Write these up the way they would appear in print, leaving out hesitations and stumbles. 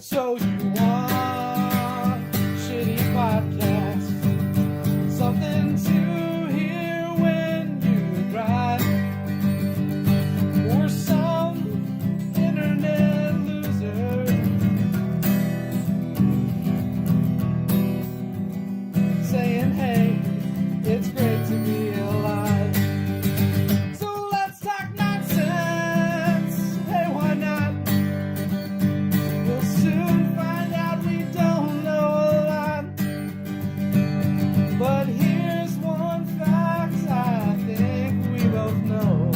So you want shitty podcasts, something to hear when you drive, or some internet loser saying, hey, it's great to be alive. So let's talk nonsense. Hey, why not? We'll soon find out we don't know a lot. But here's one fact I think we both know.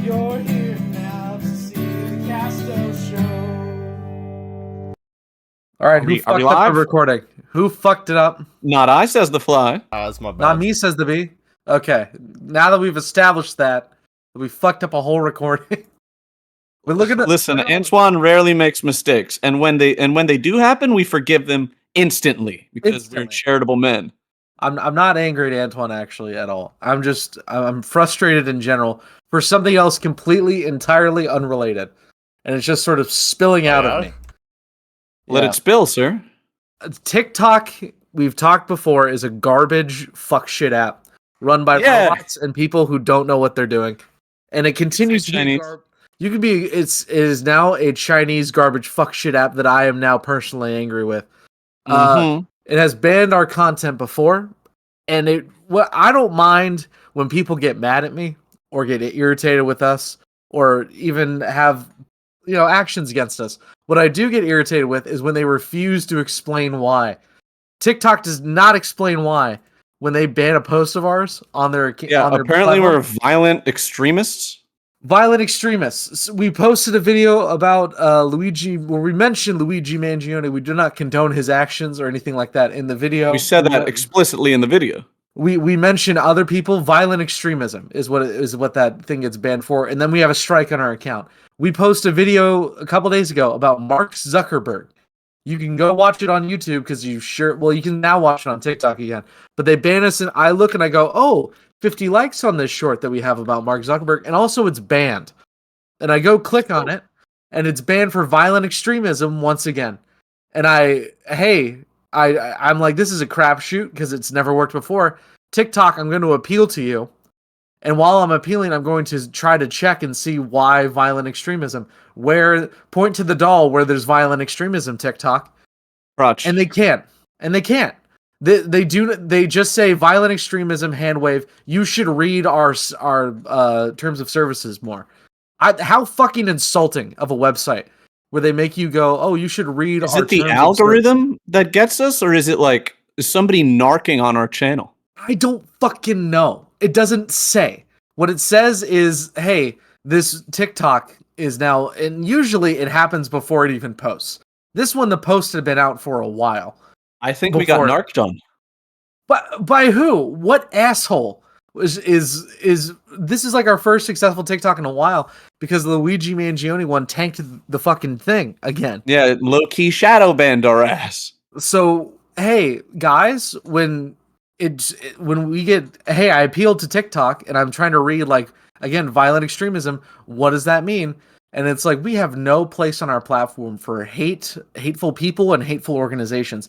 You're here now to see the Castoe Show. All right, Are who we fucked up live? the recording? Who fucked it up? Not I, says the fly. That's my bad. Not me, says the bee. Okay, now that we've established that, we fucked up a whole recording. We look at the Listen, Antwan rarely makes mistakes, and when they do happen, we forgive them instantly because we're Instantly. charitable men. I'm not angry at Antwan actually at all. I'm frustrated in general for something else completely, entirely unrelated, and it's just sort of spilling out of me. Let Yeah. it spill, sir. TikTok, we've talked before, is a garbage fuck shit app run by robots and people who don't know what they're doing, and it continues to be Chinese. it is now a Chinese garbage fuck shit app that I am now personally angry with. It has banned our content before, and I don't mind when people get mad at me or get irritated with us or even have actions against us. What I do get irritated with is when they refuse to explain why. TikTok does not explain why when they ban a post of ours on their Apparently platform. we're violent extremists. Violent extremists. We posted a video about Luigi, where we mentioned Luigi Mangione. We do not condone his actions or anything like that in the video. We said that explicitly in the video. We mention other people. Violent extremism is what that thing gets banned for, and then we have a strike on our account. We posted a video a couple days ago about Mark Zuckerberg. You can go watch it on YouTube because you can now watch it on TikTok again. But they ban us, and I look and I go, oh, 50 likes on this short that we have about Mark Zuckerberg, and also it's banned. And I go click on it, and it's banned for violent extremism once again. And I'm like, this is a crapshoot because it's never worked before. TikTok, I'm going to appeal to you. And while I'm appealing, I'm going to try to check and see why violent extremism. Point to the doll where there's violent extremism, TikTok. Crotch. And they can't. They just say violent extremism, hand wave. You should read our terms of services more. How fucking insulting of a website where they make you go, oh, you should read. Is it the algorithm that gets us, or is it is somebody narking on our channel? I don't fucking know. It doesn't say. What it says is, hey, this TikTok is now, and usually it happens before it even posts. This one, the post had been out for a while. I think we got narked on. But by who? What asshole is this is like our first successful TikTok in a while because the Luigi Mangione one tanked the fucking thing again. Yeah, low-key shadow banned our ass. So, hey, guys, when we get, hey, I appealed to TikTok and I'm trying to read, again, violent extremism. What does that mean? And it's like, we have no place on our platform for hateful people and hateful organizations.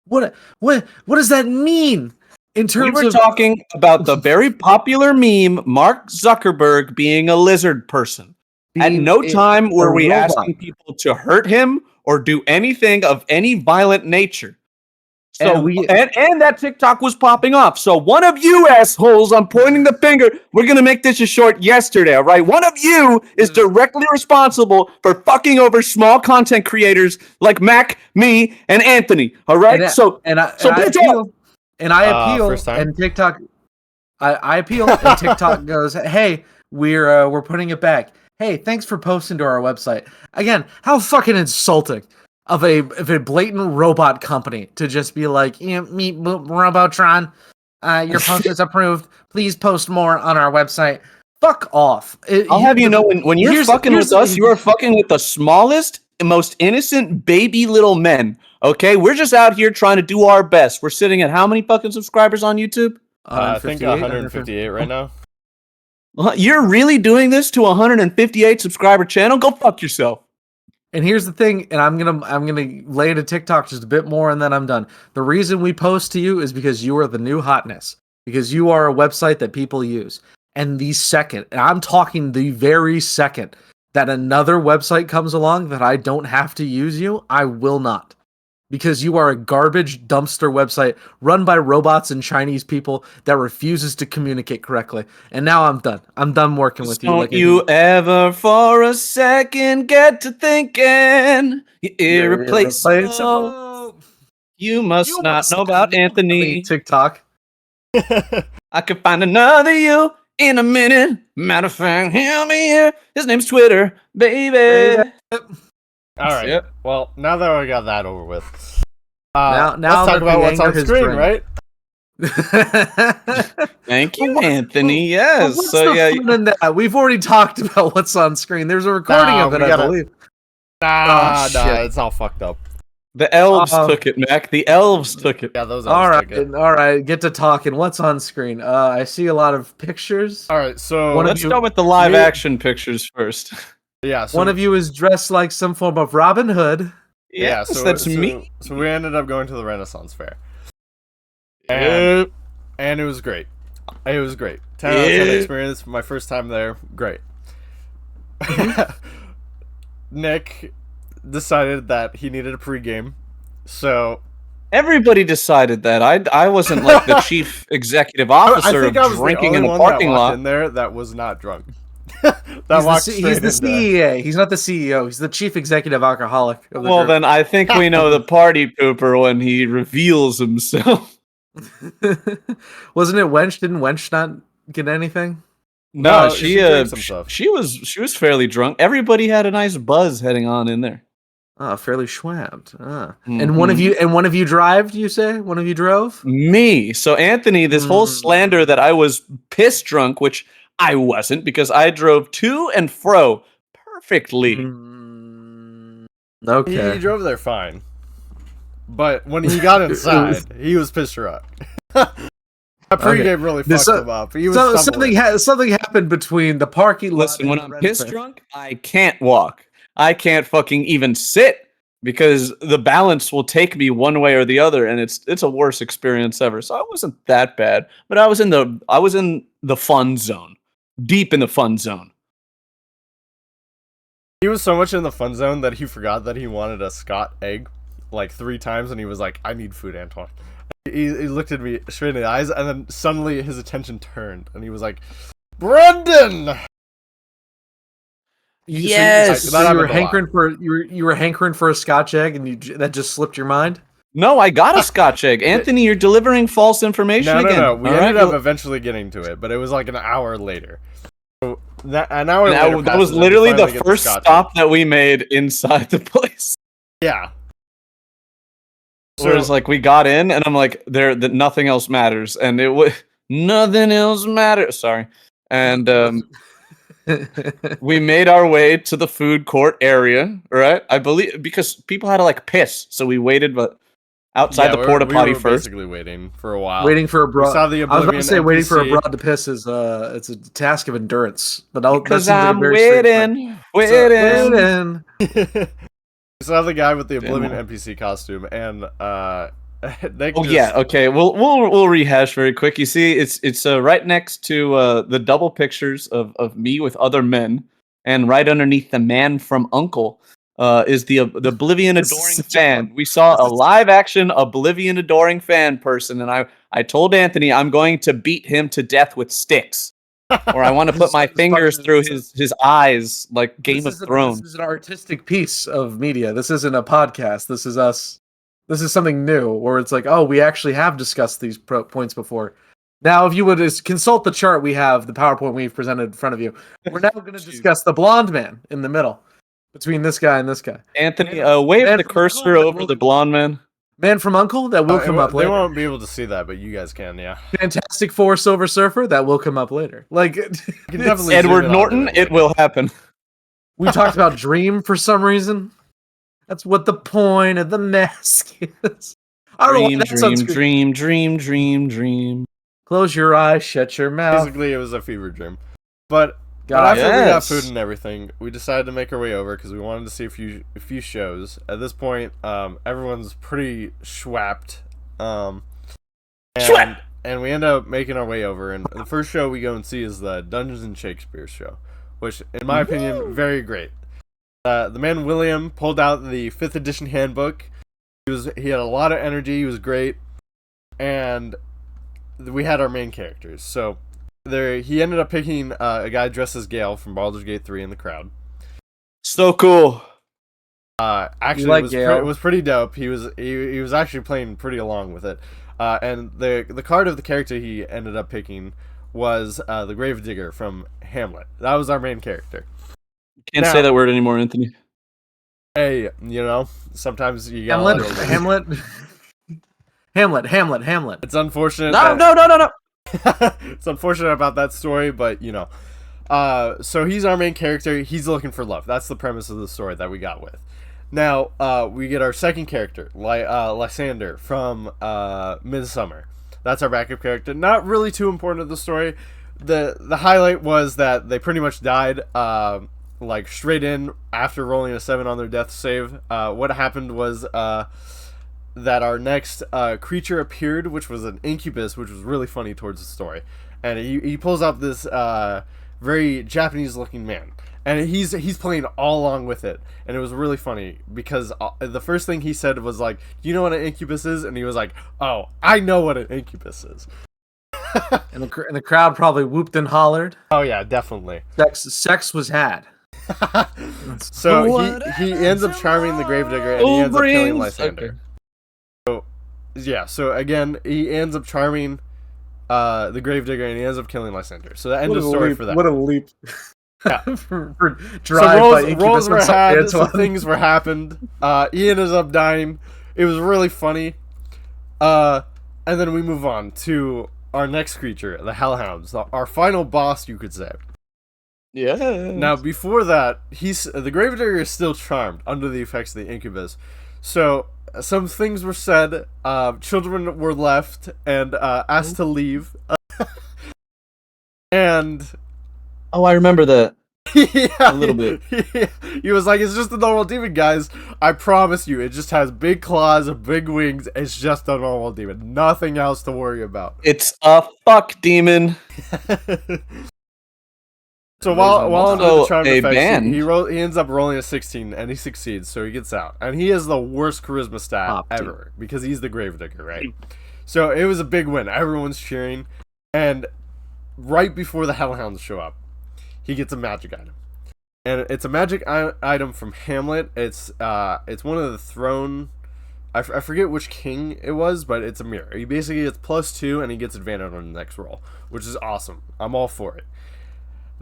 What does that mean? In terms we were talking about the very popular meme, Mark Zuckerberg being a lizard person. At no time were we asking people to hurt him or do anything of any violent nature. So and that TikTok was popping off. So one of you assholes, I'm pointing the finger. We're gonna make this a short yesterday, all right? One of you is directly responsible for fucking over small content creators like Mac, me, and Anthony. All right. I appeal, and TikTok. I appeal, and TikTok goes, "Hey, we're putting it back. Hey, thanks for posting to our website again." How fucking insulting of a blatant robot company to just be like, "Me, Robotron, your post is approved. Please post more on our website." Fuck off. I'll have you know, when you're fucking with us, you are fucking with the smallest and most innocent baby little men. Okay, we're just out here trying to do our best. We're sitting at how many fucking subscribers on YouTube? I think 158 right now. You're really doing this to a 158 subscriber channel? Go fuck yourself. And here's the thing, and I'm gonna lay into TikTok just a bit more, and then I'm done. The reason we post to you is because you are the new hotness, because you are a website that people use. And the second, and I'm talking the very second that another website comes along that I don't have to use you, I will not. Because you are a garbage dumpster website run by robots and Chinese people that refuses to communicate correctly. And now I'm done. I'm done working with you. Don't you ever for a second get to thinking you're irreplaceable. You must not know about Anthony. TikTok. I could find another you in a minute. Matter of fact, hear me here. His name's Twitter, baby. All right. Yep. Well, now that we got that over with, Now let's talk about what's on screen, right? Thank you, Anthony. Yes. What's So the yeah, fun in that? We've already talked about what's on screen. There's a recording of it, I believe. Nah, shit. it's all fucked up. the elves took it, Mac. The elves took it. Yeah, those. All elves right, took it. all right. Get to talking. What's on screen? I see a lot of pictures. All right, so One of Let's you- start with the live action pictures first. yeah, so One of you is dressed like some form of Robin Hood. yeah, Yes, that's me. So we ended up going to the Renaissance Fair, and it was great. It was great. 10 out of 10 experience. My first time there. Great. Nick decided that he needed a pregame, so Everybody decided that. I wasn't like the chief executive officer of I was drinking the in only the one parking that walked lot. in there that was not drunk. He's the CEA. He's not the CEO. He's the chief executive alcoholic. Of the Well, group. then I think we know the party pooper when he reveals himself. Wasn't it Wench? Didn't Wench not get anything? No, No, she drank some stuff. she was fairly drunk. Everybody had a nice buzz heading on in there. Oh, fairly schwabbed. And Mhm. one of you drove. You say one of you drove? Me. So Anthony, this whole Mm. slander that I was piss drunk, which I wasn't because I drove to and fro perfectly. Mm, He okay. drove there fine, but when he got inside, he was pissed drunk. That pregame really fucked him up. He was Something happened between the parking lot. Listen, when and I'm the piss Red Fair. drunk, I can't walk. I can't fucking even sit because the balance will take me one way or the other, and it's a worse experience ever. So I wasn't that bad, but I was in the fun zone, deep in the fun zone. He was so much in the fun zone that he forgot that he wanted a Scott egg like 3 times, and he was like, "I need food, Antwan." He looked at me straight in the eyes, and then suddenly his attention turned, and he was like, "Brendan!" Yes. That you happened were a lot. hankering for you were hankering for a Scotch egg, and that just slipped your mind. No, I got a Scotch egg. Anthony, you're delivering false information No, again. no. We all ended right? up eventually getting to it, but it was like an hour later. So an hour That later. was passes, and we literally the finally get first Scotch stop that we made inside the place. egg. Yeah. Where it's like we got in, and I'm like, that nothing else matters, and it was nothing else matters. Sorry, and we made our way to the food court area, right? I believe because people had to like piss, so we waited, but outside the porta potty we were first. basically waiting for a while. Waiting for a We broad. saw the I was about to Oblivion say waiting for a NPC. broad to piss is it's a task of endurance. But Because I'm waiting. waiting. We saw the guy with the Damn Oblivion it. NPC costume, and Nick Oh just, yeah, okay. We'll rehash very quick. You see, it's right next to the double pictures of me with other men, and right underneath the man from Uncle is the Oblivion This is adoring such a fan. fun- We saw this a is- live action Oblivion adoring fan person, and I told Anthony I'm going to beat him to death with sticks, or I want to put my This fingers fucking- through his eyes like Game of Thrones. This is an artistic piece of media. This isn't a podcast. This is us. This is something new, where it's like, oh, we actually have discussed these points before. Now, if you would just consult the chart we have, the PowerPoint we've presented in front of you, we're now going to Jeez. discuss the blonde man in the middle, between this guy and this guy. Anthony, Man wave from the Uncle cursor that over will- the blonde man. Man from Uncle, that will come up They later. won't be able to see that, but you guys can, yeah. Fantastic Four Silver Surfer, that will come up later. Like, You can definitely Edward zoom in on Norton, it will happen. we talked about Dream for some reason. That's what the point of the mask is. I don't know why that's on screen. dream. Close your eyes, shut your mouth. Basically, it was a fever dream. But God, after we got yes. food and everything, we decided to make our way over because we wanted to see a few shows. At this point, everyone's pretty schwapped. And we end up making our way over. And the first show we go and see is the Dungeons and Shakespeare show, which, in my opinion, very great. The man William pulled out the 5th edition handbook. He had a lot of energy. He was great, and we had our main characters. So he ended up picking a guy dressed as Gale from Baldur's Gate 3 in the crowd. So cool. Actually, it was pretty dope. He was actually playing pretty along with it. And the card of the character he ended up picking was the Gravedigger from Hamlet. That was our main character. Can't say that word anymore, Anthony. Hey, sometimes you got Hamlet. It's unfortunate. No. It's unfortunate about that story, but so he's our main character. He's looking for love. That's the premise of the story that we got with. Now we get our second character, Lysander from Midsummer. That's our backup character. Not really too important to the story. The highlight was that they pretty much died straight in after rolling a 7 on their death save. What happened was that our next creature appeared, which was an incubus, which was really funny towards the story. And he pulls up this very Japanese-looking man, and he's playing all along with it, and it was really funny because the first thing he said was like, "Do you know what an incubus is?" And he was like, "Oh, I know what an incubus is." and the crowd probably whooped and hollered. Oh yeah, definitely. Sex was had. So he ends up charming the Gravedigger, and he ends up killing Lysander. Okay. So again, he ends up charming the Gravedigger, and he ends up killing Lysander. So that ends the story for that. What a leap! Yeah. for drive rolls were had, some things were happened. Ian ends up dying. It was really funny. And then we move on to our next creature, the Hellhounds, our final boss, you could say. Yeah. Now, before that, the Gravedigger is still charmed under the effects of the incubus. So some things were said. Children were left and asked to leave. And I remember that. Yeah, a little bit. He was like, "It's just a normal demon, guys. I promise you, it just has big claws and big wings. It's just a normal demon. Nothing else to worry about." It's a fuck demon. So while under the charm effects, he he ends up rolling a 16, and he succeeds, so he gets out. And he has the worst charisma stat ever, because he's the Gravedigger, right? So it was a big win. Everyone's cheering. And right before the Hellhounds show up, he gets a magic item. And it's a magic item from Hamlet. It's one of the throne... I forget which king it was, but it's a mirror. He basically gets +2, and he gets advantage on the next roll, which is awesome. I'm all for it.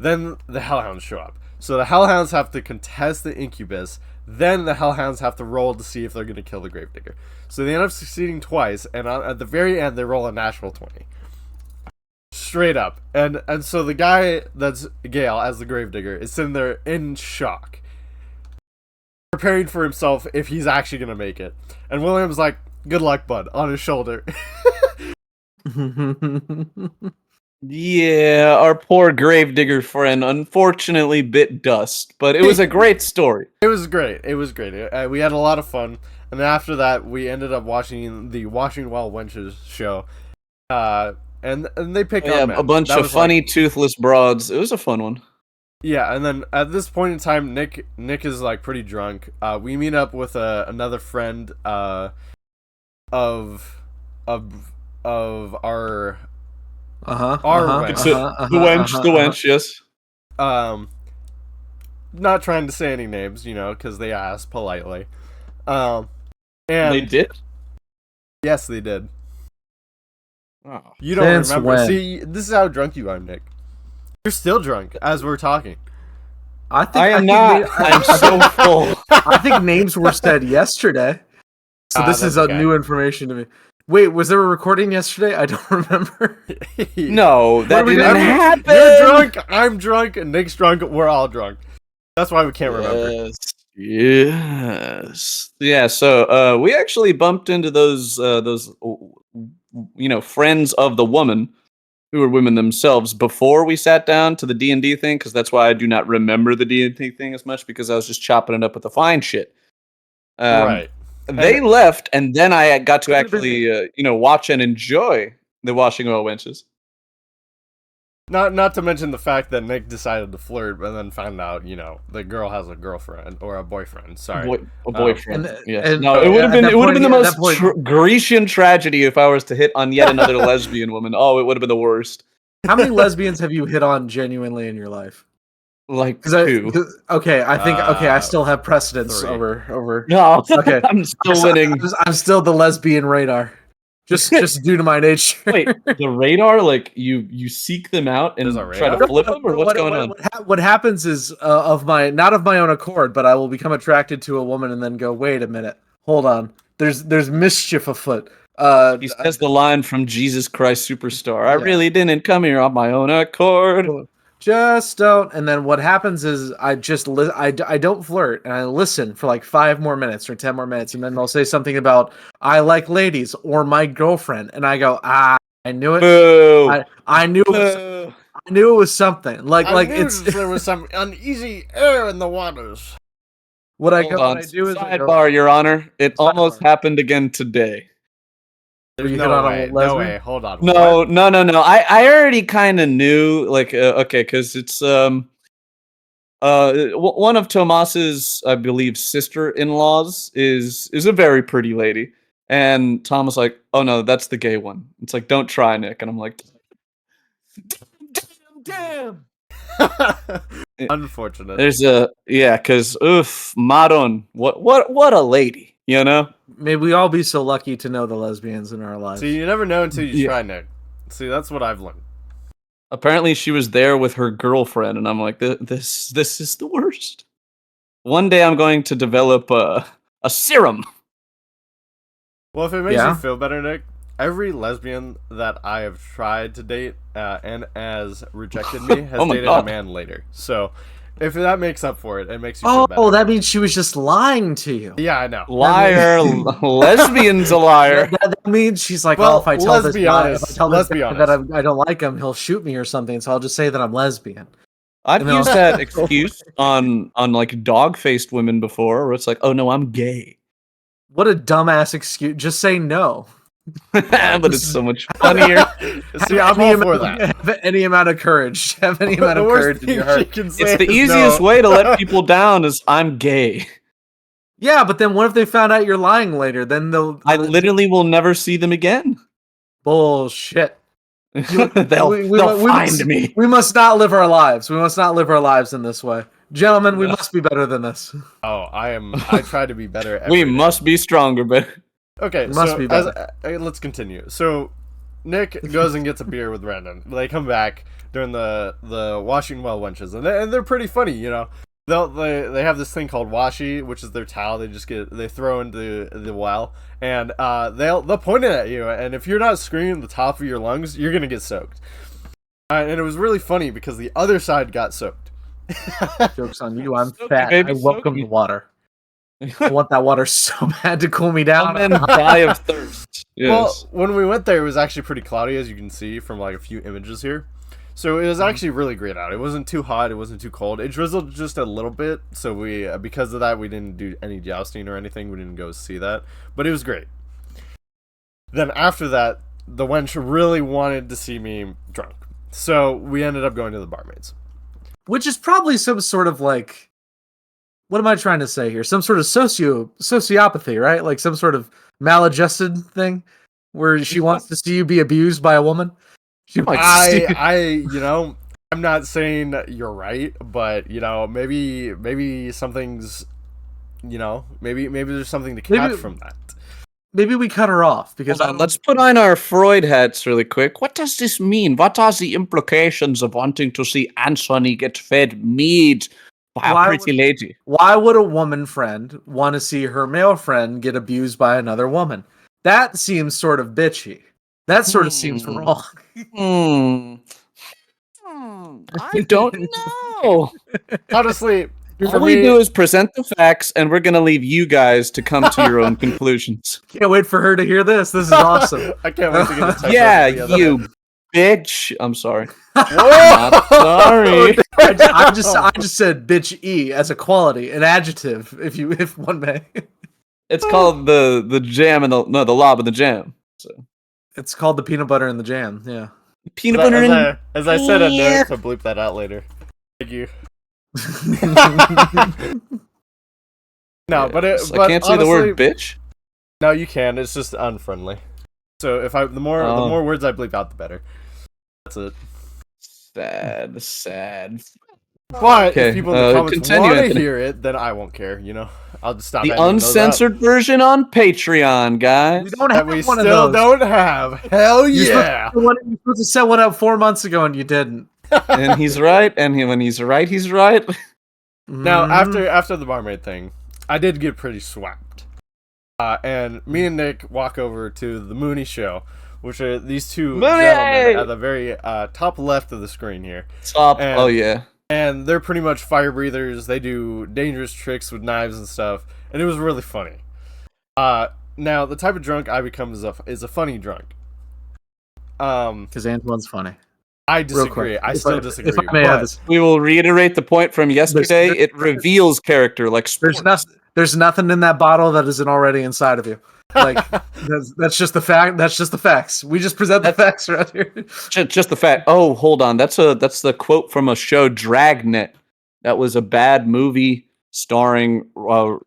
Then the Hellhounds show up. So the Hellhounds have to contest the incubus. Then the Hellhounds have to roll to see if they're going to kill the Gravedigger. So they end up succeeding twice, and at the very end, they roll a natural 20. Straight up. And so the guy that's Gale, as the Gravedigger, is sitting there in shock, preparing for himself if he's actually going to make it. And William's like, "Good luck, bud," on his shoulder. Yeah, our poor Gravedigger friend unfortunately bit dust, but it was a great story. It was great. We had a lot of fun, and then after that, we ended up watching the Washing Wild Wenches show, and they pick up a bunch of funny, toothless broads. It was a fun one. Yeah, and then at this point in time, Nick is like pretty drunk. We meet up with another friend of our. The wench, yes. Not trying to say any names, because they asked politely. And they did? Yes, they did. Oh. You don't remember. See, this is how drunk you are, Nick. You're still drunk as we're talking. I am not. I'm so full. I think names were said yesterday. So this is new information to me. Wait, was there a recording yesterday? I don't remember. No, that didn't happen. You're drunk, I'm drunk, and Nick's drunk. We're all drunk. That's why we can't remember. Yes. Yeah, so we actually bumped into those friends of the woman who were women themselves before we sat down to the D&D thing, because that's why I do not remember the D&D thing as much, because I was just chopping it up with the fine shit. Right. They left, and then I got to Could've been- actually, watch and enjoy the Washing Oil Wenches. Not to mention the fact that Nick decided to flirt, but then found out, the girl has a girlfriend or a boyfriend. Sorry, A boyfriend. and- Yes. and- No, it would have at been that it would have point- been the at most that point- Grecian tragedy if I was to hit on yet another lesbian woman. Oh, it would have been the worst. How many lesbians have you hit on genuinely in your life? Like Because two. I still have precedence 3. over. No, Okay. I'm still winning. I'm still the lesbian radar, just due to my nature. Wait, the radar? Like you seek them out and There's a try to radar? flip them, or what's going on? What happens is not of my own accord, but I will become attracted to a woman and then go, wait a minute, hold on, there's mischief afoot. He says the line from Jesus Christ Superstar. I Yeah. really didn't come here on my own accord. Just don't. And then what happens is I don't flirt and I listen for like 5 more minutes or 10 more minutes, and then they'll say something about I like ladies or my girlfriend, and I go, I knew it. Boo. I knew it was, Boo. I knew it was something. Like it's there was some uneasy air in the waters. what I Hold go. on. What I do is I go, Sidebar, Your Honor. It Sidebar. almost happened again today. There's you hit no on a way. No lesbian? way. Hold on. No, What? no. I already kind of knew, like, okay, because it's one of Tomas's, I believe, sister-in-laws is a very pretty lady, and Tom was like, "Oh no, that's the gay one." It's like, "Don't try, Nick," and I'm like, "Damn." Unfortunate. There's because Maron, what a lady, you know. may we all be so lucky to know the lesbians in our lives. See, you never know until you Yeah. try, Nick. See, that's what I've learned. Apparently, she was there with her girlfriend, and I'm like, this is the worst. One day, I'm going to develop a serum. Well, if it makes Yeah. you feel better, Nick, every lesbian that I have tried to date and has rejected me has Oh my dated God. a man later. So, if that makes up for it, it makes you feel better. Oh, that means she was just lying to you. Yeah, I know. Liar, lesbian's a liar. That means she's like, Well, oh, if I tell let's this be guy, honest. if I tell Let's this be guy honest. that I don't like him, he'll shoot me or something. So I'll just say that I'm lesbian. I've And then used I'll- that excuse on like dog-faced women before, where it's like, oh no, I'm gay. What a dumbass excuse. Just say no. But it's so much funnier. See, I'm all for that. Have any amount of courage. Have any amount The of worst courage in thing your she heart. can say It's the is easiest no. way to let people down is I'm gay. Yeah, but then what if they found out you're lying later? Then they'll. I literally will never see them again. Bullshit. they'll we find must, me. We must not live our lives. We must not live our lives in this way. Gentlemen, we No. must be better than this. Oh, I try to be better. We every day. must be stronger, but Okay, We must so be let's continue. So Nick goes and gets a beer with Brandon. They come back during the washing well wenches, and they're pretty funny, you know. They have this thing called washi, which is their towel. They throw into the well, and they'll point it at you, and if you're not screaming at the top of your lungs, you're gonna get soaked. And it was really funny because the other side got soaked. Joke's on you. I'm Soak me, fat. baby, I soak welcome me. the water. I want that water so bad to cool me down. some men die of thirst. Yes. Well, when we went there, it was actually pretty cloudy, as you can see from like a few images here. So it was actually really great out. It wasn't too hot. It wasn't too cold. It drizzled just a little bit. So we, because of that, we didn't do any jousting or anything. We didn't go see that. But it was great. Then after that, the wench really wanted to see me drunk. So we ended up going to the barmaids. Which is probably some sort of like, what am I trying to say here? Some sort of sociopathy, right? Like some sort of maladjusted thing where she wants to see you be abused by a woman. She wants to see I'm not saying you're right, but maybe something's, maybe there's something to catch from that. Maybe we cut her off because Hold on, let's put on our Freud hats really quick. What does this mean? What are the implications of wanting to see Antwan get fed mead by Why a pretty would- lady? why would a woman friend want to see her male friend get abused by another woman? That seems sort of bitchy. That sort of seems wrong. I don't know. Honestly, All we do is present the facts, and we're gonna leave you guys to come to your own conclusions. Can't wait for her to hear this. This is awesome. I can't wait to get a text Yeah, message together. you bitch. I'm sorry. Whoa! Not sorry. I just said bitch e as a quality, an adjective, if one may. It's called the jam and the lob and the jam. So It's called the peanut butter and the jam. Yeah. peanut butter and As I said a note to bleep that out later. Thank you. No, but I can't say the word bitch. No, you can. It's just unfriendly. So if the more words I bleep out, the better. That's it. Sad. But Okay, if people in the comments continue, want to Anthony. hear it, then I won't care. I'll just stop. The editing those out. uncensored version on Patreon, guys. We don't that have we one still of those. don't have. Hell yeah! You're supposed to set one up 4 months ago and you didn't. And he's right. And when he's right, he's right. Now, Mhm. after the barmaid thing, I did get pretty swamped. And me and Nick walk over to the Mooney show, which are these two gentlemen at the very top left of the screen here. Oh yeah. And they're pretty much fire breathers. They do dangerous tricks with knives and stuff, and it was really funny. Now the type of drunk I become is a funny drunk. Because Antwan's funny. I disagree. I still disagree. If I may add this, We will reiterate the point from yesterday. It reveals character like sports. there's nothing in that bottle that isn't already inside of you. Like that's just the fact. That's just the facts. We just present the facts right here. Just the fact. Oh, hold on. That's the quote from a show, Dragnet. That was a bad movie starring Dan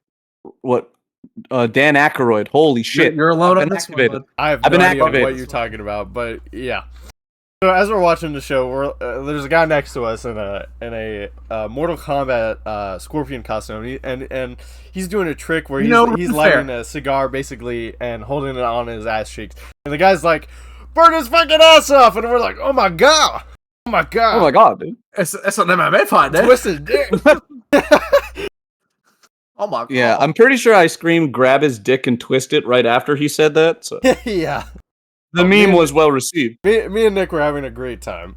Aykroyd. Holy shit! You're alone I've on been this activated. one. I have I've no been idea activated. what you're talking about, but yeah. So as we're watching the show, there's a guy next to us in a Mortal Kombat scorpion costume, and he's doing a trick where he's lighting a cigar basically and holding it on his ass cheeks, and the guy's like, "Burn his fucking ass off!" And we're like, "Oh my god, oh my god, Oh my god, dude! It's an MMA fight, dude. twisted dick." Oh my god. Yeah, I'm pretty sure I screamed, "Grab his dick and twist it" right after he said that. So Yeah. the meme was well received. Me and Nick were having a great time.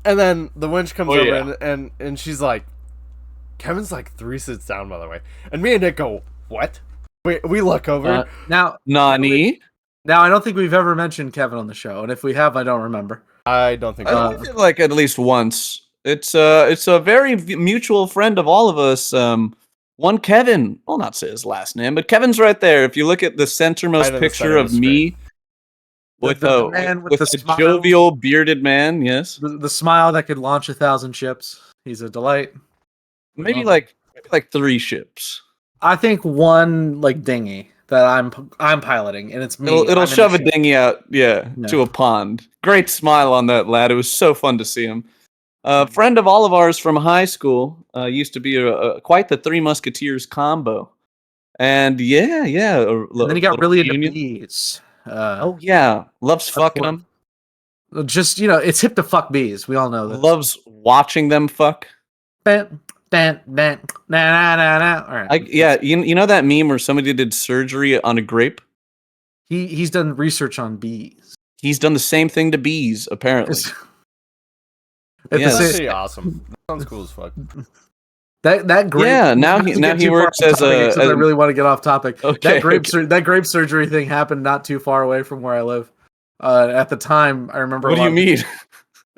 And then the wench comes over yeah. and she's like, Kevin's like 3 sits down, by the way. And me and Nick go, what? We look over. Now, Nani? I don't think we've ever mentioned Kevin on the show, and if we have, I don't remember. I don't think I feel like at least once. It's a very mutual friend of all of us. One Kevin. I'll not say his last name, but Kevin's right there. If you look at the centermost picture of me. With the man with the smile. jovial bearded man, yes. The smile that could launch 1,000 ships. He's a delight. Maybe like 3 ships. I think one like dinghy that I'm piloting, and it's me. It'll shove a dinghy out, to a pond. Great smile on that lad. It was so fun to see him. A friend of all of ours from high school used to be quite the Three Musketeers combo, and and then he got really into bees. Loves fucking them. Just it's hip to fuck bees. We all know that. Loves watching them fuck. All right. You know that meme where somebody did surgery on a grape? He's done research on bees. He's done the same thing to bees, apparently. That's actually awesome. That sounds cool as fuck. That grape. Yeah, now he works as a. I really want to get off topic. Okay, that grape surgery thing happened not too far away from where I live. At the time, I remember. What do you mean?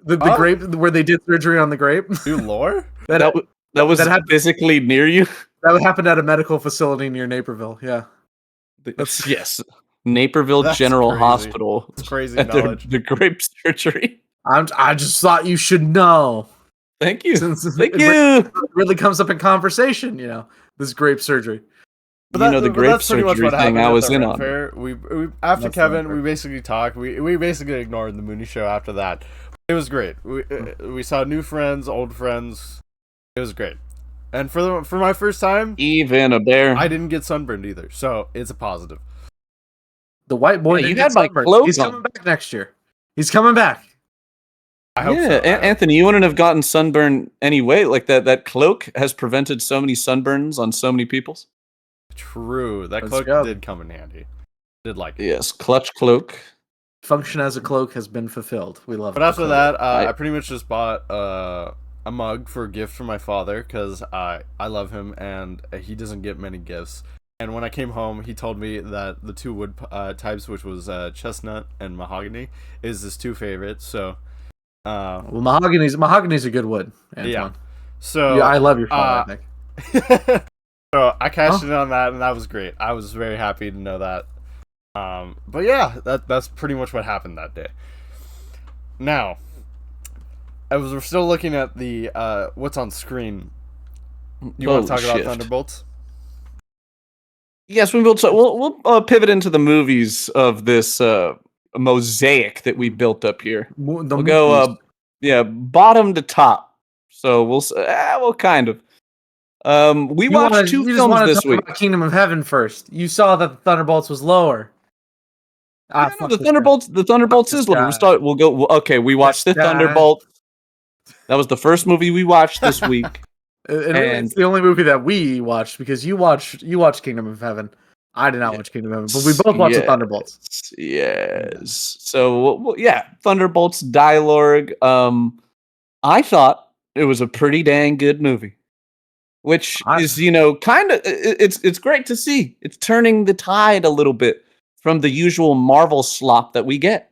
The grape where they did surgery on the grape. Dude, lore? that was physically near you. That happened at a medical facility near Naperville. Yeah. Yes, Naperville General crazy. Hospital. It's crazy at knowledge. The grape surgery. I just thought you should know. Thank you. Thank you. It really comes up in conversation, this grape surgery. But the grape surgery thing I was in on. Faire. We after Kevin, we basically talked. We basically ignored the Mooney show after that. It was great. We saw new friends, old friends. It was great. And for my first time, even a bear, I didn't get sunburned either, so it's a positive. The white boy. You had my clothes. He's coming back next year. He's coming back. I hope so. Anthony, you wouldn't have gotten sunburn anyway. Like that cloak has prevented so many sunburns on so many people. True. That cloak did come in handy. Did like it. Yes, clutch cloak. Function as a cloak has been fulfilled. We love it. But after that, I pretty much just bought a mug for a gift for my father because I love him and he doesn't get many gifts. And when I came home, he told me that the two wood types, which was chestnut and mahogany, is his two favorites. So, Well, mahogany's a good wood, Antwan. yeah. So yeah, I love your phone. I think. So I cashed in on that, and that was great. I was very happy to know that. But yeah, that's pretty much what happened that day. Now, we're still looking at the what's on screen. You want to talk about Thunderbolts? Yes, we will. We'll pivot into the movies of this mosaic that we built up here. We'll go bottom to top. So we'll kind of. We watched two films this week. About Kingdom of Heaven first. You saw that the Thunderbolts was lower. The Thunderbolts is lower. Okay, we watched the Thunderbolts. That was the first movie we watched this week. And it's the only movie that we watched because you watched Kingdom of Heaven. I did not watch Kingdom of Heaven, but we both watched the Thunderbolts. Yes. So Thunderbolts dialogue. I thought it was a pretty dang good movie, which is kind of it's great to see. It's turning the tide a little bit from the usual Marvel slop that we get.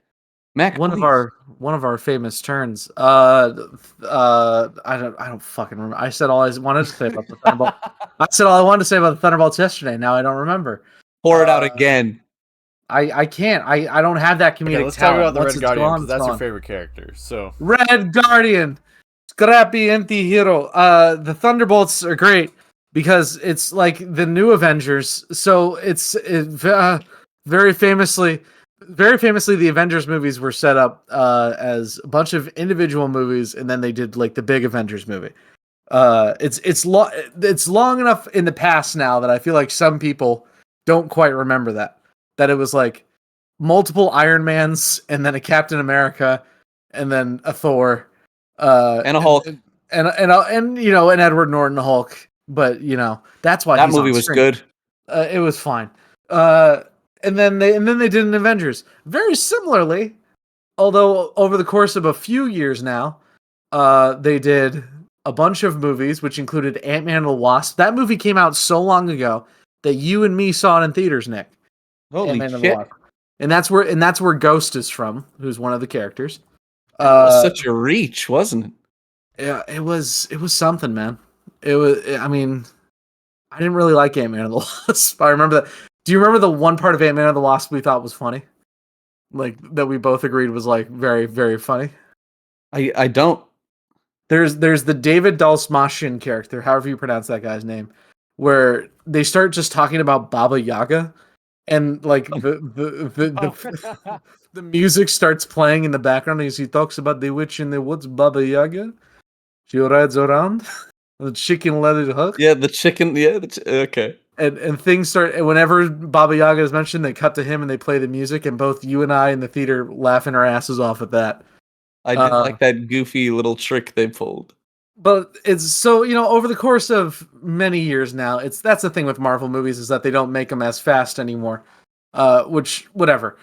Mac, one of our famous turns. I don't fucking remember. I said all I wanted to say about the Thunderbolt. I said all I wanted to say about the Thunderbolts yesterday. Now I don't remember. Pour it out again. I can't. I don't have that comedic let's talent. talk about the Red Guardian because that's your favorite character. So Red Guardian, scrappy anti-hero. The Thunderbolts are great because it's like the new Avengers. So it's very famously, the Avengers movies were set up as a bunch of individual movies, and then they did like the big Avengers movie. It's long enough in the past now that I feel like some people don't quite remember that it was like multiple Iron Mans, and then a Captain America, and then a Thor, and a Hulk, and an Edward Norton Hulk. But that's why that movie was good. It was fine. And then they did an Avengers. Very similarly, although over the course of a few years now, they did a bunch of movies, which included Ant-Man and the Wasp. That movie came out so long ago that you and me saw it in theaters, Nick. Holy shit! And that's where Ghost is from, who's one of the characters. It was such a reach, wasn't it? Yeah, it was something, man. It was. I mean, I didn't really like Ant-Man and the Wasp. I remember that. Do you remember the one part of Ant-Man and the Wasp we thought was funny? Like, that we both agreed was, like, very, very funny? I don't. There's the David Dalsmashian character, however you pronounce that guy's name, where they start just talking about Baba Yaga, and, like, the music starts playing in the background as he talks about the witch in the woods, Baba Yaga. She rides around. The chicken leather hook. Yeah, the chicken. Yeah, okay. And things start, and whenever Baba Yaga is mentioned, they cut to him and they play the music, and both you and I in the theater laughing our asses off at that. I did like that goofy little trick they pulled. But it's so, over the course of many years now, that's the thing with Marvel movies is that they don't make them as fast anymore. Which, whatever.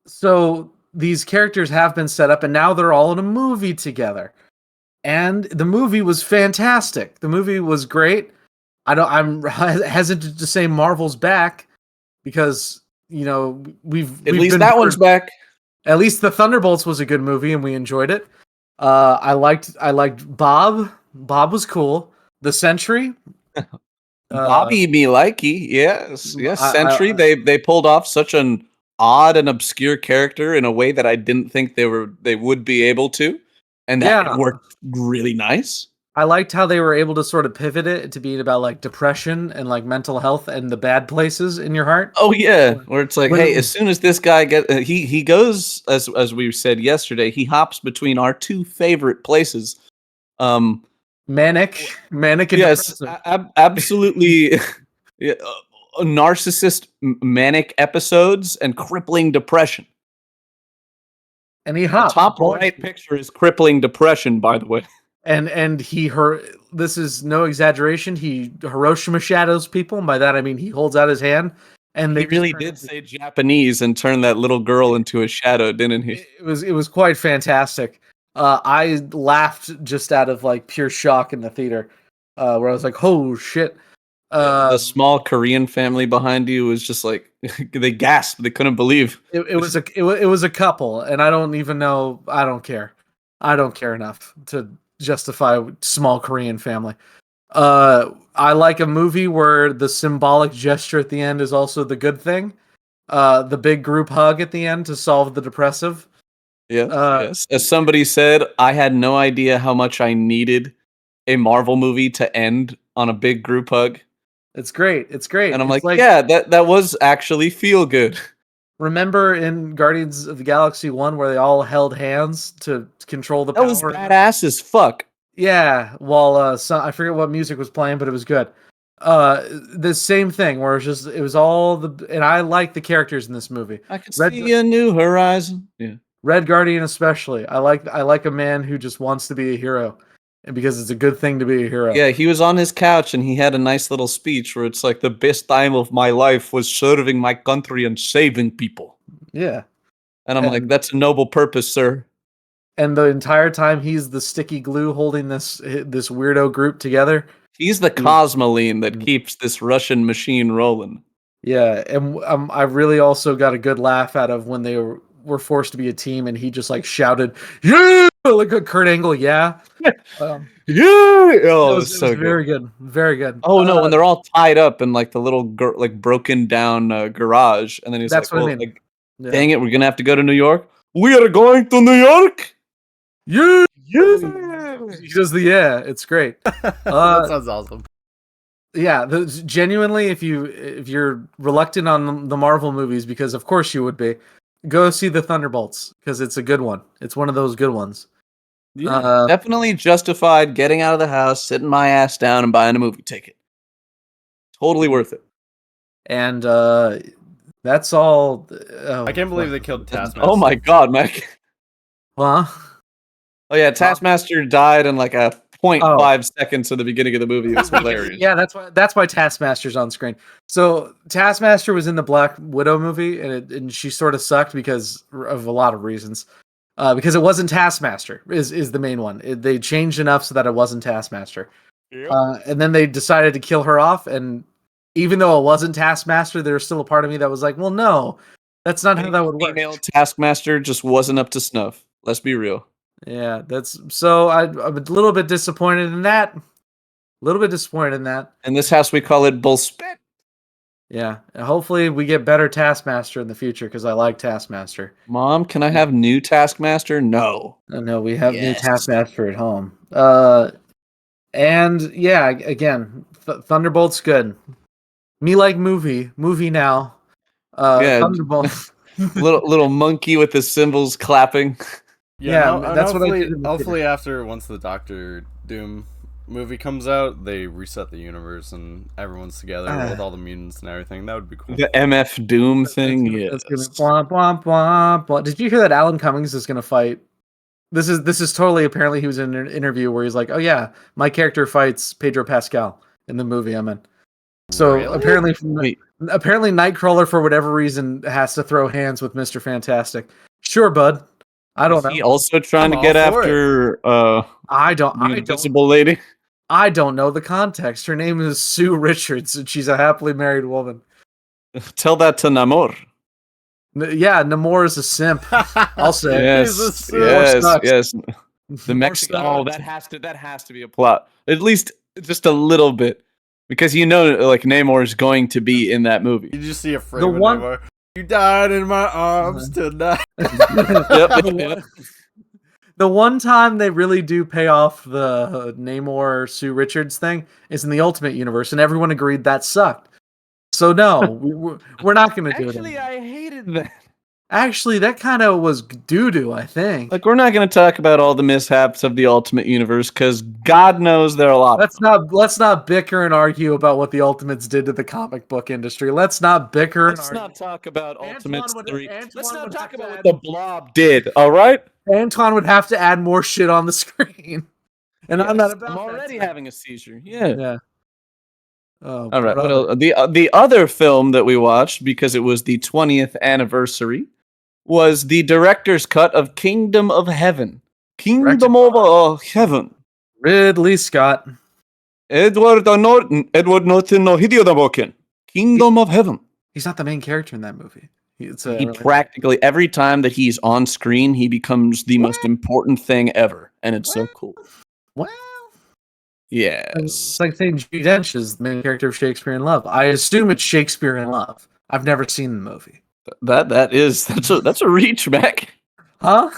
So these characters have been set up, and now they're all in a movie together. And the movie was fantastic. The movie was great. I'm hesitant to say Marvel's back because we've at least that one's back. At least the Thunderbolts was a good movie and we enjoyed it. I liked Bob. Bob was cool. The Sentry. Bobby me likey. Yes. Sentry. They pulled off such an odd and obscure character in a way that I didn't think they would be able to, and that worked really nice. I liked how they were able to sort of pivot it to being about like depression and like mental health and the bad places in your heart. Oh yeah, where it's like, hey, as soon as this guy he goes, as we said yesterday, he hops between our two favorite places, manic and yes, absolutely, narcissist manic episodes and crippling depression. And he hops. The top right picture is crippling depression, by the way. And this is no exaggeration. He Hiroshima shadows people, and by that I mean he holds out his hand. And he really did say Japanese and turn that little girl into a shadow, didn't he? It was quite fantastic. I laughed just out of like pure shock in the theater, where I was like, "Oh shit!" The small Korean family behind you was just like they gasped. They couldn't believe it was a couple, and I don't even know. I don't care. I don't care enough to justify small Korean family. I like a movie where the symbolic gesture at the end is also the good thing. The big group hug at the end to solve the depressive. Yes, yes. As somebody said, I had no idea how much I needed a Marvel movie to end on a big group hug. It's great. It's great. And I'm it's like, yeah, that was actually feel good. Remember in Guardians of the Galaxy 1 where they all held hands to control the That power? was badass as fuck. Yeah, while I forget what music was playing, but it was good. The same thing where it was all and I like the characters in this movie. I can see a new horizon. Yeah. Red Guardian especially. I like a man who just wants to be a hero, and because it's a good thing to be a hero. Yeah, he was on his couch and he had a nice little speech where it's like the best time of my life was serving my country and saving people. Yeah. And I'm like, that's a noble purpose, sir. And the entire time he's the sticky glue holding this weirdo group together. He's the cosmoline that keeps this Russian machine rolling. Yeah, and I really also got a good laugh out of when they were forced to be a team, and he just like shouted, "Yeah!" like a Kurt Angle, yeah. Yeah! Oh, it was so very good. Very good. Oh no, when they're all tied up in like the little broken down garage, and then he's that's like, what I mean. Dang it, we're gonna have to go to New York. We are going to New York. Yeah. He does the yeah. It's great. That sounds awesome. Yeah, genuinely, if you're reluctant on the Marvel movies, because of course you would be, go see the Thunderbolts because it's a good one. It's one of those good ones. Yeah, definitely justified getting out of the house, sitting my ass down, and buying a movie ticket. Totally worth it. And that's all. I can't believe they killed Taskmaster. Oh my god, Mike. Huh? Oh yeah, Taskmaster died in like a 0.5 seconds at the beginning of the movie. It was hilarious. Yeah, that's why Taskmaster's on screen. So Taskmaster was in the Black Widow movie, and she sort of sucked because of a lot of reasons. Because it wasn't Taskmaster is the main one. They changed enough so that it wasn't Taskmaster. Yep. And then they decided to kill her off, and even though it wasn't Taskmaster, there was still a part of me that was like, well, no, that's not how that would work. Female Taskmaster just wasn't up to snuff. Let's be real. Yeah, that's so. I'm a little bit disappointed in that. In this house, we call it bullspit. Yeah, hopefully we get better Taskmaster in the future because I like Taskmaster. Mom, can I have new Taskmaster? No. No, we have new Taskmaster at home. And yeah, again, Thunderbolt's good. Me like movie now. Yeah, Thunderbolt. little monkey with his cymbals clapping. Yeah, that's what I did. Hopefully, once the Doctor Doom movie comes out, they reset the universe and everyone's together with all the mutants and everything. That would be cool. The MF Doom thing. Yeah. Blah, blah, blah, blah. Did you hear that Alan Cummings is going to fight? This is totally apparently he was in an interview where he's like, "Oh yeah, my character fights Pedro Pascal in the movie I'm in." So really? apparently Nightcrawler for whatever reason has to throw hands with Mr. Fantastic. Sure, bud. I don't know. He also trying to get after Invisible Lady. I don't know the context. Her name is Sue Richards, and she's a happily married woman. Tell that to Namor. Yeah, Namor is a simp. I'll say. Yes. The Mexican. Oh, that has to be a plot. At least just a little bit, because like Namor is going to be in that movie. You just see a frame of Namor. You died in my arms tonight. The one time they really do pay off the Namor Sue Richards thing is in the Ultimate Universe, and everyone agreed that sucked. So no, we're not going to do it. Actually, I hated that. Actually, that kind of was doo-doo, I think. Like, we're not going to talk about all the mishaps of the Ultimate Universe, because God knows there are a lot. Let's not bicker and argue about what the Ultimates did to the comic book industry. Let's not bicker. Let's not talk about Ultimates 3. Let's not talk about what the Blob did. All right. Antwan would have to add more shit on the screen, and I'm not about. I'm already having a seizure. Yeah. Oh, all right. Well, the other film that we watched, because it was the 20th anniversary, was the director's cut of Kingdom of Heaven. Kingdom of Heaven. Ridley Scott. Edward Norton, Edward Norton no Hideo Kingdom of Heaven. He's not the main character in that movie. He practically every time that he's on screen, he becomes the most important thing ever, and it's so cool. Well, yes, it's like saying Judi Dench is the main character of Shakespeare in Love. I assume it's Shakespeare in Love. I've never seen the movie. That's a reach, Mac. Huh?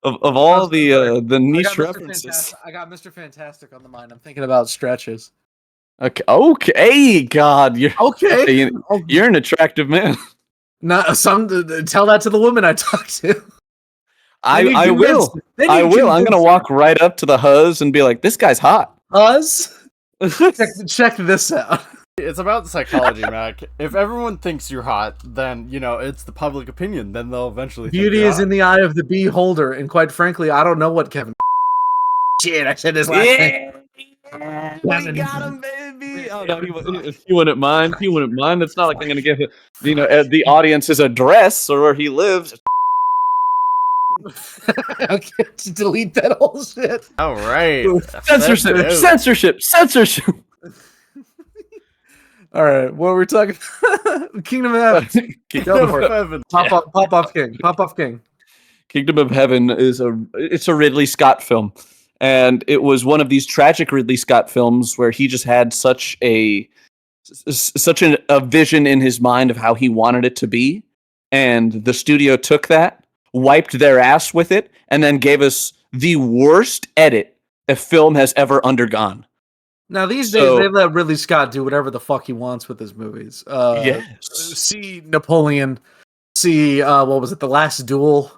Of all the niche references, I got Mr. Fantastic on the mind. I'm thinking about stretches. Okay, God, you're okay. You're an attractive man. No, tell that to the woman I talked to. I will. I'm gonna walk right up to the huzz and be like, "This guy's hot." Huzz, check this out. It's about psychology, Mac. If everyone thinks you're hot, then it's the public opinion. Then they'll eventually. Beauty is in the eye of the beholder, and quite frankly, I don't know what Kevin. Shit, I said his last name. We got him, baby. Oh, no, he wouldn't mind. He wouldn't mind. It's not like I'm gonna give the audience's address or where he lives. Okay, delete that whole shit. All right. Censorship. All right, what were we talking about? Kingdom of Heaven. Pop off King. Kingdom of Heaven is a Ridley Scott film. And it was one of these tragic Ridley Scott films where he just had such a vision in his mind of how he wanted it to be. And the studio took that, wiped their ass with it, and then gave us the worst edit a film has ever undergone. Now, these days, they let Ridley Scott do whatever the fuck he wants with his movies. Yes. See Napoleon. See, what was it? The Last Duel.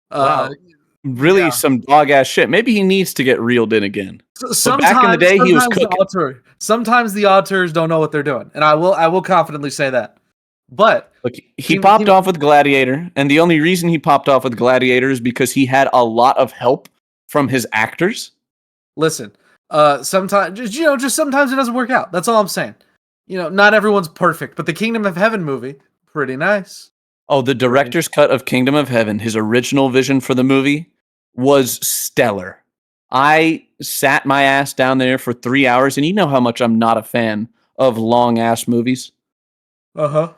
Wow. Really some dog-ass shit. Maybe he needs to get reeled in again. But back in the day, he was cooking. Sometimes the auteurs don't know what they're doing. And I will confidently say that. But look, he popped off with Gladiator, and the only reason he popped off with Gladiator is because he had a lot of help from his actors. Listen, sometimes just sometimes it doesn't work out. That's all I'm saying. Not everyone's perfect, but the Kingdom of Heaven movie, pretty nice. Oh, the director's cut of Kingdom of Heaven, his original vision for the movie, was stellar. I sat my ass down there for 3 hours, and you know how much I'm not a fan of long-ass movies. Uh-huh.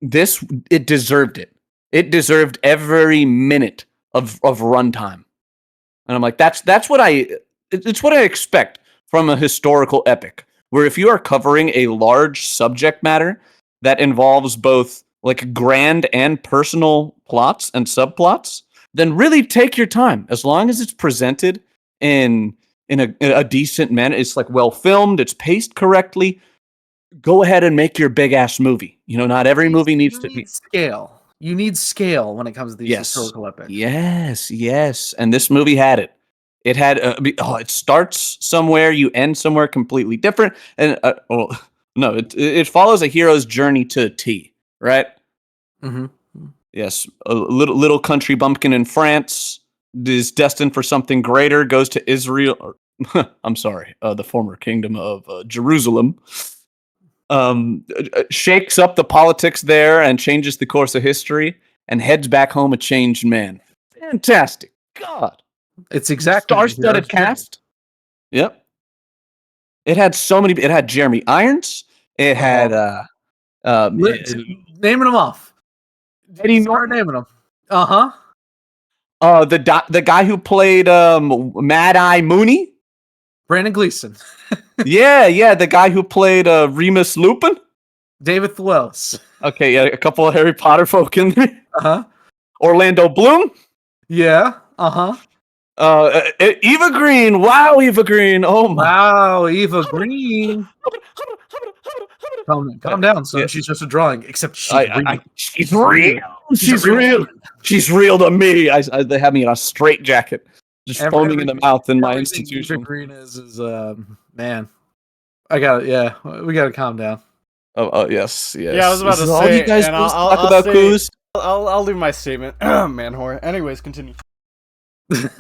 It deserved it. It deserved every minute of runtime. And I'm like, it's what I expect from a historical epic, where if you are covering a large subject matter that involves both like grand and personal plots and subplots, then really take your time. As long as it's presented in a decent manner, it's like well filmed, it's paced correctly. Go ahead and make your big ass movie. Not every movie needs to be scale. You need scale when it comes to these historical epics. Yes. And this movie had it. It had it starts somewhere, you end somewhere completely different, and it follows a hero's journey to a T, right? Mm-hmm. Yes, a little country bumpkin in France is destined for something greater. Goes to Israel. I'm sorry, the former kingdom of Jerusalem. Shakes up the politics there and changes the course of history, and heads back home a changed man. Fantastic, God. It's exactly star-studded cast. Yep. It had so many. It had Jeremy Irons. It had naming them off. Eddie Start naming them. Uh-huh. The guy who played Mad Eye Mooney. Brandon Gleeson. yeah, the guy who played Remus Lupin. David Thewlis. Okay, yeah, a couple of Harry Potter folk in there. Uh-huh. Orlando Bloom. Yeah. Uh-huh. Eva Green. Wow, Eva Green. Oh my. Wow, Eva Green. Calm down, son. Yeah. She's just a drawing, except she's real. She's real. She's real. She's real to me. They have me in a straitjacket, just foaming in the mouth in my institution. Eva Green is man. I got it. Yeah, we got to calm down. Oh, yes. Yeah, I was about to say. All you guys talk about Coos? I'll leave my statement. Man whore. Anyways, continue.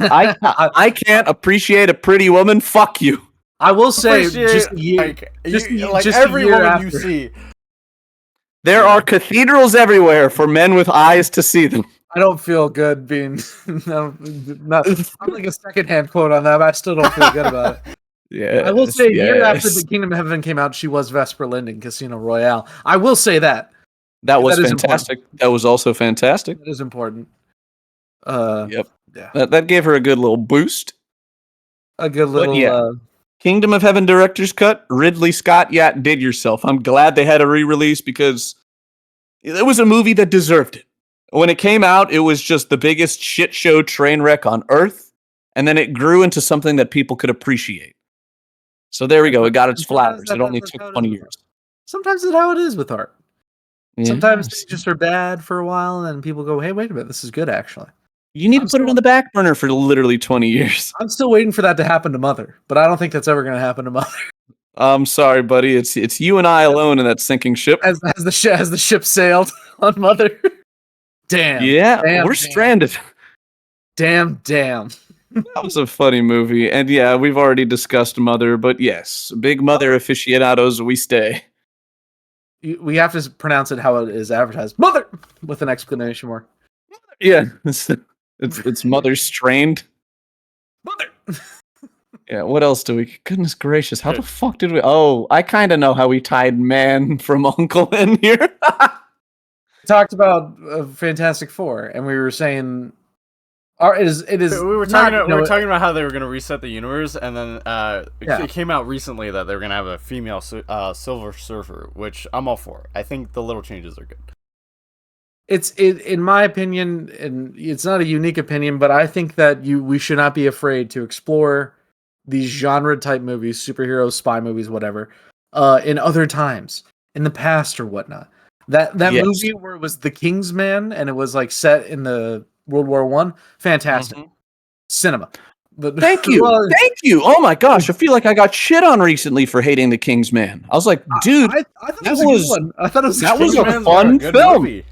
I can't appreciate a pretty woman. Fuck you. I will say, just every woman you see. There are cathedrals everywhere for men with eyes to see them. I don't feel good being. I'm like a secondhand quote on that, but I still don't feel good about it. Yeah, I will say, a year after the Kingdom of Heaven came out, she was Vesper Lind in Casino Royale. I will say that. that was That is fantastic. important. That was also fantastic. That is important. Yep. Yeah. That gave her a good little boost. A good But little. yeah. Kingdom of Heaven director's cut. Ridley Scott, yeah, did yourself. I'm glad they had a re-release because it was a movie that deserved it. When it came out, it was just the biggest shit show train wreck on earth, and then it grew into something that people could appreciate. So there we go. It got its flowers. It only took 20 years. Sometimes it's how it is with art. Yeah. Sometimes things just are bad for a while, and then people go, "Hey, wait a minute, this is good, actually." You need to put it on the back burner for literally 20 years. I'm still waiting for that to happen to Mother, but I don't think that's ever going to happen to Mother. I'm sorry, buddy. It's you and I alone in that sinking ship. As the ship sailed on Mother. Damn. Yeah, damn, we're stranded. Damn. That was a funny movie. And yeah, we've already discussed Mother, but yes, big Mother aficionados, we stay. We have to pronounce it how it is advertised. Mother! With an exclamation mark. Yeah, it's Mother strained. Mother! Yeah, what else do we... Goodness gracious, how the fuck did we... Oh, I kind of know how we tied Man from Uncle in here. We talked about Fantastic Four, and we were saying... It is. We were talking about how they were going to reset the universe, and then it came out recently that they were going to have a female Silver Surfer, which I'm all for. I think the little changes are good. It's in my opinion, and it's not a unique opinion, but I think that we should not be afraid to explore these genre type movies, superhero, spy movies, whatever, in other times, in the past or whatnot. That movie where it was the King's Man and it was like set in the World War One, fantastic cinema. Thank you, thank you. Oh my gosh, I feel like I got shit on recently for hating the King's Man. I was like, dude, I thought that was a good one. I thought that was a fun film. Movie.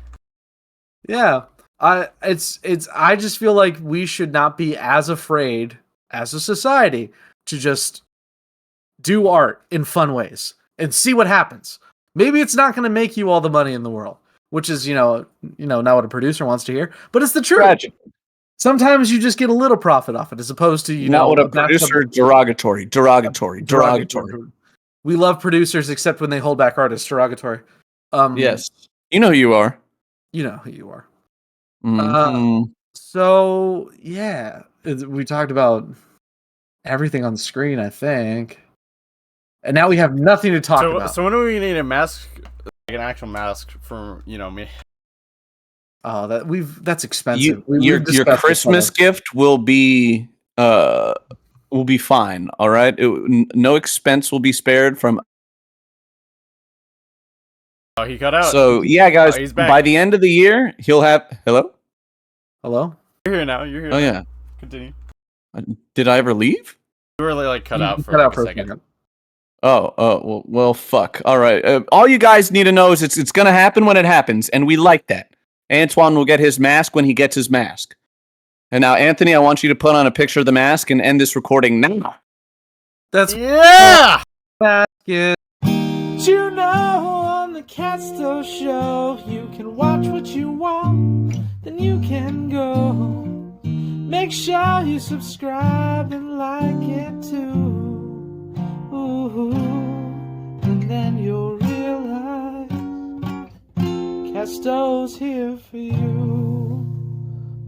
Yeah, I just feel like we should not be as afraid as a society to just do art in fun ways and see what happens. Maybe it's not going to make you all the money in the world, which is, not what a producer wants to hear, but it's the truth. Tragic. Sometimes you just get a little profit off it as opposed to, not what a producer, derogatory. We love producers except when they hold back artists, derogatory. Yes. You know who you are. You know who you are. Mm-hmm. So, yeah, we talked about everything on the screen, I think. And now we have nothing to talk about. So when do we need a mask, like an actual mask for, me? Oh, that's expensive. Your Christmas gift will be fine, all right? No expense will be spared from. Oh, he cut out. So, yeah, guys, by the end of the year, he'll have... Hello? Hello? You're here now. You're here. Oh, yeah. Continue. Did I ever leave? You were cut out for a second. Oh, well, fuck. All right. All you guys need to know is it's going to happen when it happens, and we like that. Antwan will get his mask when he gets his mask. And now, Anthony, I want you to put on a picture of the mask and end this recording now. That's... Yeah! Basket. You know, on the Castoe show, you can watch what you want, then you can go. Make sure you subscribe and like it too. Ooh, and then you'll realize Castoe's here for you.